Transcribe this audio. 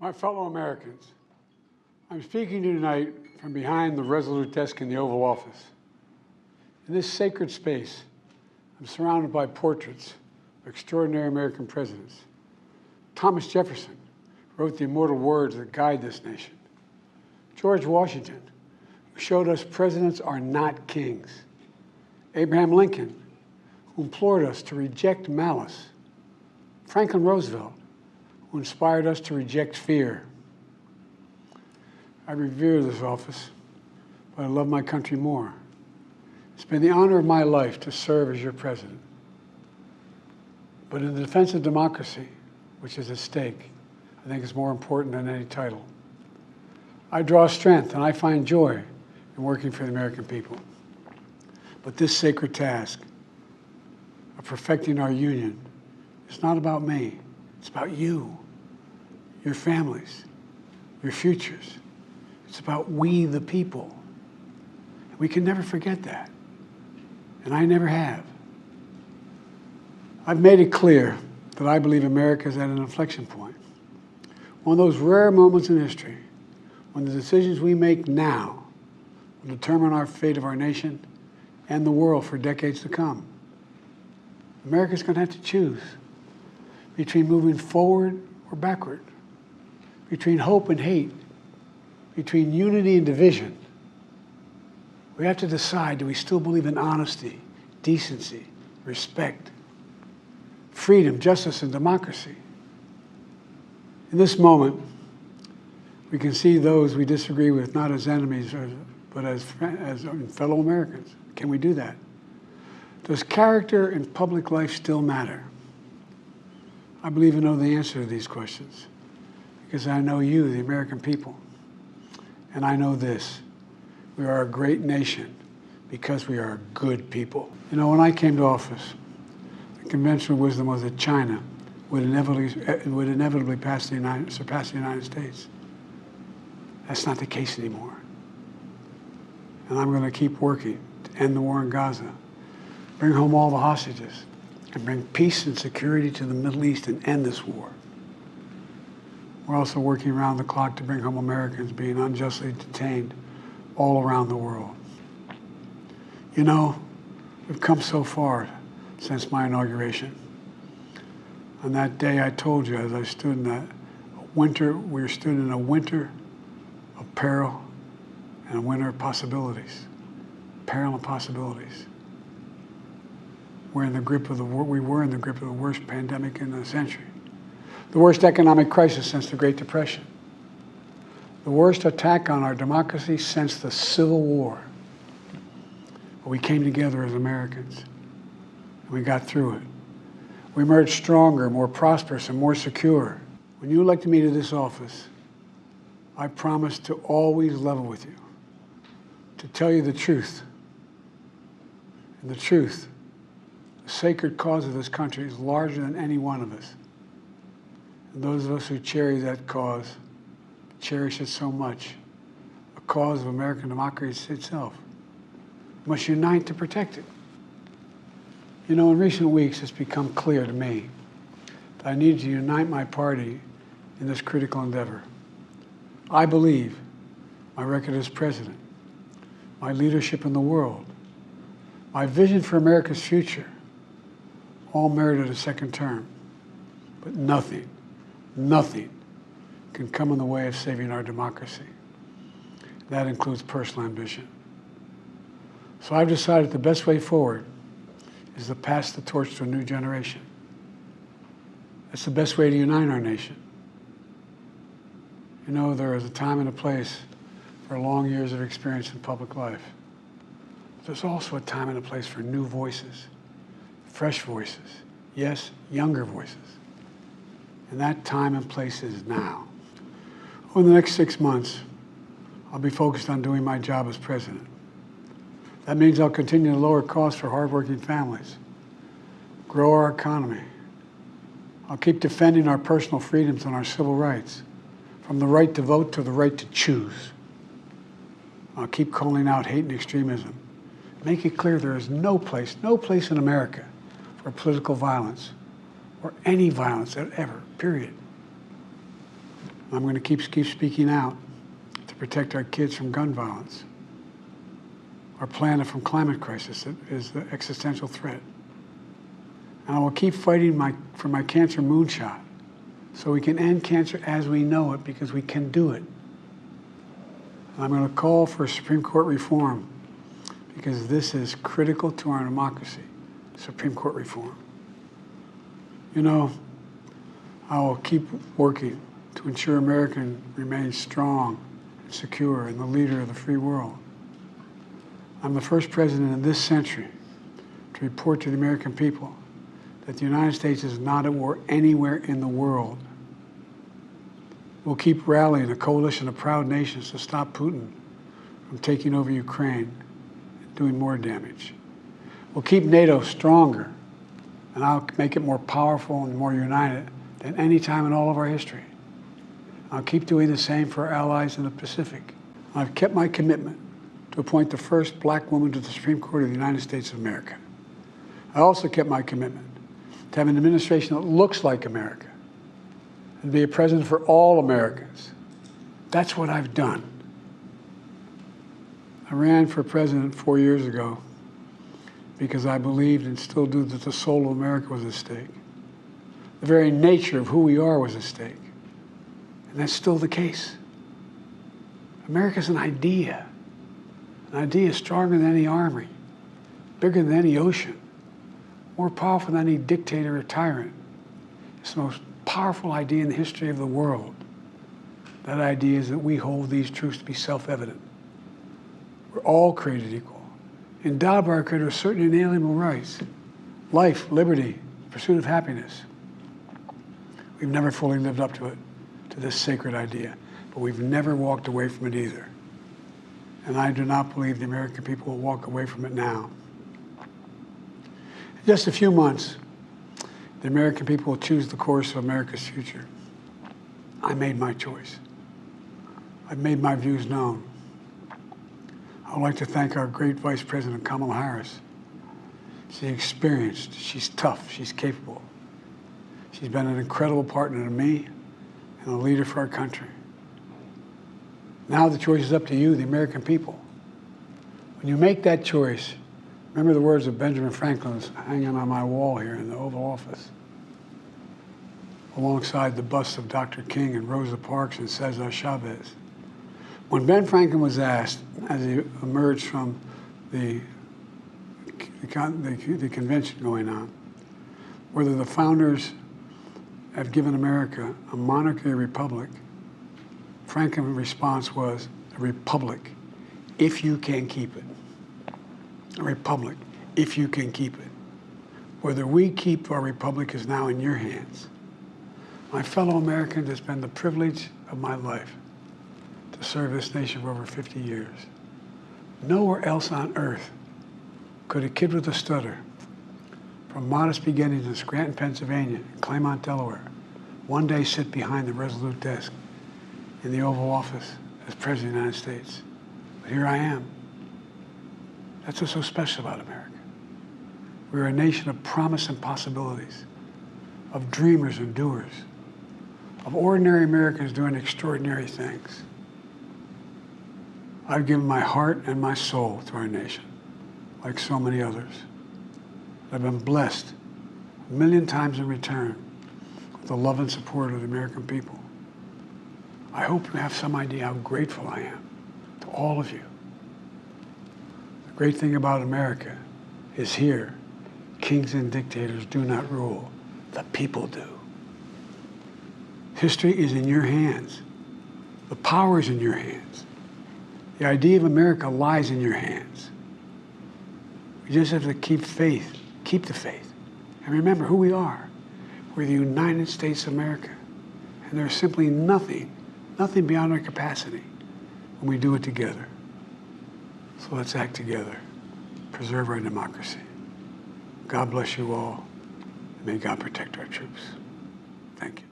My fellow Americans, I'm speaking to you tonight from behind the resolute desk in the Oval Office. In this sacred space, I'm surrounded by portraits of extraordinary American presidents. Thomas Jefferson wrote the immortal words that guide this nation. George Washington, who showed us presidents are not kings. Abraham Lincoln, who implored us to reject malice. Franklin Roosevelt, who inspired us to reject fear. I revere this office, but I love my country more. It's been the honor of my life to serve as your president. But in the defense of democracy, which is at stake, I think it's more important than any title. I draw strength and I find joy in working for the American people. But this sacred task of perfecting our union is not about me. It's about you, your families, your futures. It's about we, the people. And we can never forget that. And I never have. I've made it clear that I believe America is at an inflection point. One of those rare moments in history when the decisions we make now will determine our fate of our nation and the world for decades to come. America's going to have to choose between moving forward or backward, between hope and hate, between unity and division. We have to decide, do we still believe in honesty, decency, respect, freedom, justice, and democracy? In this moment, we can see those we disagree with not as enemies, but as fellow Americans. Can we do that? Does character in public life still matter? I believe I know the answer to these questions because I know you, the American people. And I know this, we are a great nation because we are good people. You know, when I came to office, the conventional wisdom was that China would inevitably surpass the United States. That's not the case anymore. And I'm going to keep working to end the war in Gaza, bring home all the hostages, and bring peace and security to the Middle East and end this war. We're also working around the clock to bring home Americans being unjustly detained all around the world. You know, we've come so far since my inauguration. On that day, I told you, as I stood in that winter, we stood in a winter of peril and a winter of possibilities. Peril and possibilities. We were in the grip of the worst pandemic in a century. The worst economic crisis since the Great Depression. The worst attack on our democracy since the Civil War. But we came together as Americans, and we got through it. We emerged stronger, more prosperous, and more secure. When you elected me to this office, I promised to always level with you, to tell you the truth. And the truth, the sacred cause of this country, is larger than any one of us. And those of us who cherish that cause, cherish it so much, a cause of American democracy itself, must unite to protect it. You know, in recent weeks, it's become clear to me that I need to unite my party in this critical endeavor. I believe my record as president, my leadership in the world, my vision for America's future, all merited a second term. But nothing can come in the way of saving our democracy. That includes personal ambition. So I've decided the best way forward is to pass the torch to a new generation. That's the best way to unite our nation. You know, there is a time and a place for long years of experience in public life. But there's also a time and a place for new voices, fresh voices, yes, younger voices. And that time and place is now. Over the next 6 months, I'll be focused on doing my job as president. That means I'll continue to lower costs for hardworking families, grow our economy. I'll keep defending our personal freedoms and our civil rights, from the right to vote to the right to choose. I'll keep calling out hate and extremism. Make it clear there is no place in America for political violence or any violence ever, period. And I'm going to keep speaking out to protect our kids from gun violence, our planet from climate crisis that is the existential threat. And I will keep fighting for my cancer moonshot so we can end cancer as we know it, because we can do it. And I'm going to call for Supreme Court reform because this is critical to our democracy, Supreme Court reform. You know, I will keep working to ensure America remains strong and secure and the leader of the free world. I'm the first president in this century to report to the American people that the United States is not at war anywhere in the world. We'll keep rallying a coalition of proud nations to stop Putin from taking over Ukraine and doing more damage. We'll keep NATO stronger, and I'll make it more powerful and more united than any time in all of our history. I'll keep doing the same for our allies in the Pacific. I've kept my commitment to appoint the first black woman to the Supreme Court of the United States of America. I also kept my commitment to have an administration that looks like America and be a president for all Americans. That's what I've done. I ran for president 4 years ago because I believed and still do that the soul of America was at stake. The very nature of who we are was at stake. And that's still the case. America's an idea. An idea stronger than any army, bigger than any ocean, more powerful than any dictator or tyrant. It's the most powerful idea in the history of the world. That idea is that we hold these truths to be self-evident. We're all created equal, endowed by our Creator with certain inalienable rights: life, liberty, pursuit of happiness. We've never fully lived up to it, to this sacred idea, but we've never walked away from it either. And I do not believe the American people will walk away from it now. In just a few months, the American people will choose the course of America's future. I made my choice. I've made my views known. I would like to thank our great Vice President Kamala Harris. She's experienced, she's tough, she's capable. She's been an incredible partner to me and a leader for our country. Now the choice is up to you, the American people. When you make that choice, remember the words of Benjamin Franklin hanging on my wall here in the Oval Office, alongside the busts of Dr. King and Rosa Parks and Cesar Chavez. When Ben Franklin was asked, as he emerged from the convention going on, whether the founders have given America a monarchy or republic, Franklin's response was, a republic, if you can keep it. A republic, if you can keep it. Whether we keep our republic is now in your hands. My fellow Americans, it's been the privilege of my life to serve this nation for over 50 years. Nowhere else on earth could a kid with a stutter, from modest beginnings in Scranton, Pennsylvania, and Claymont, Delaware, one day sit behind the resolute desk in the Oval Office as President of the United States. But here I am. That's what's so special about America. We're a nation of promise and possibilities, of dreamers and doers, of ordinary Americans doing extraordinary things. I've given my heart and my soul to our nation, like so many others. I've been blessed a million times in return with the love and support of the American people. I hope you have some idea how grateful I am to all of you. The great thing about America is here, kings and dictators do not rule, the people do. History is in your hands. The power is in your hands. The idea of America lies in your hands. We just have to keep faith, keep the faith, and remember who we are. We're the United States of America, and there's simply nothing beyond our capacity when we do it together. So let's act together, preserve our democracy. God bless you all, and may God protect our troops. Thank you.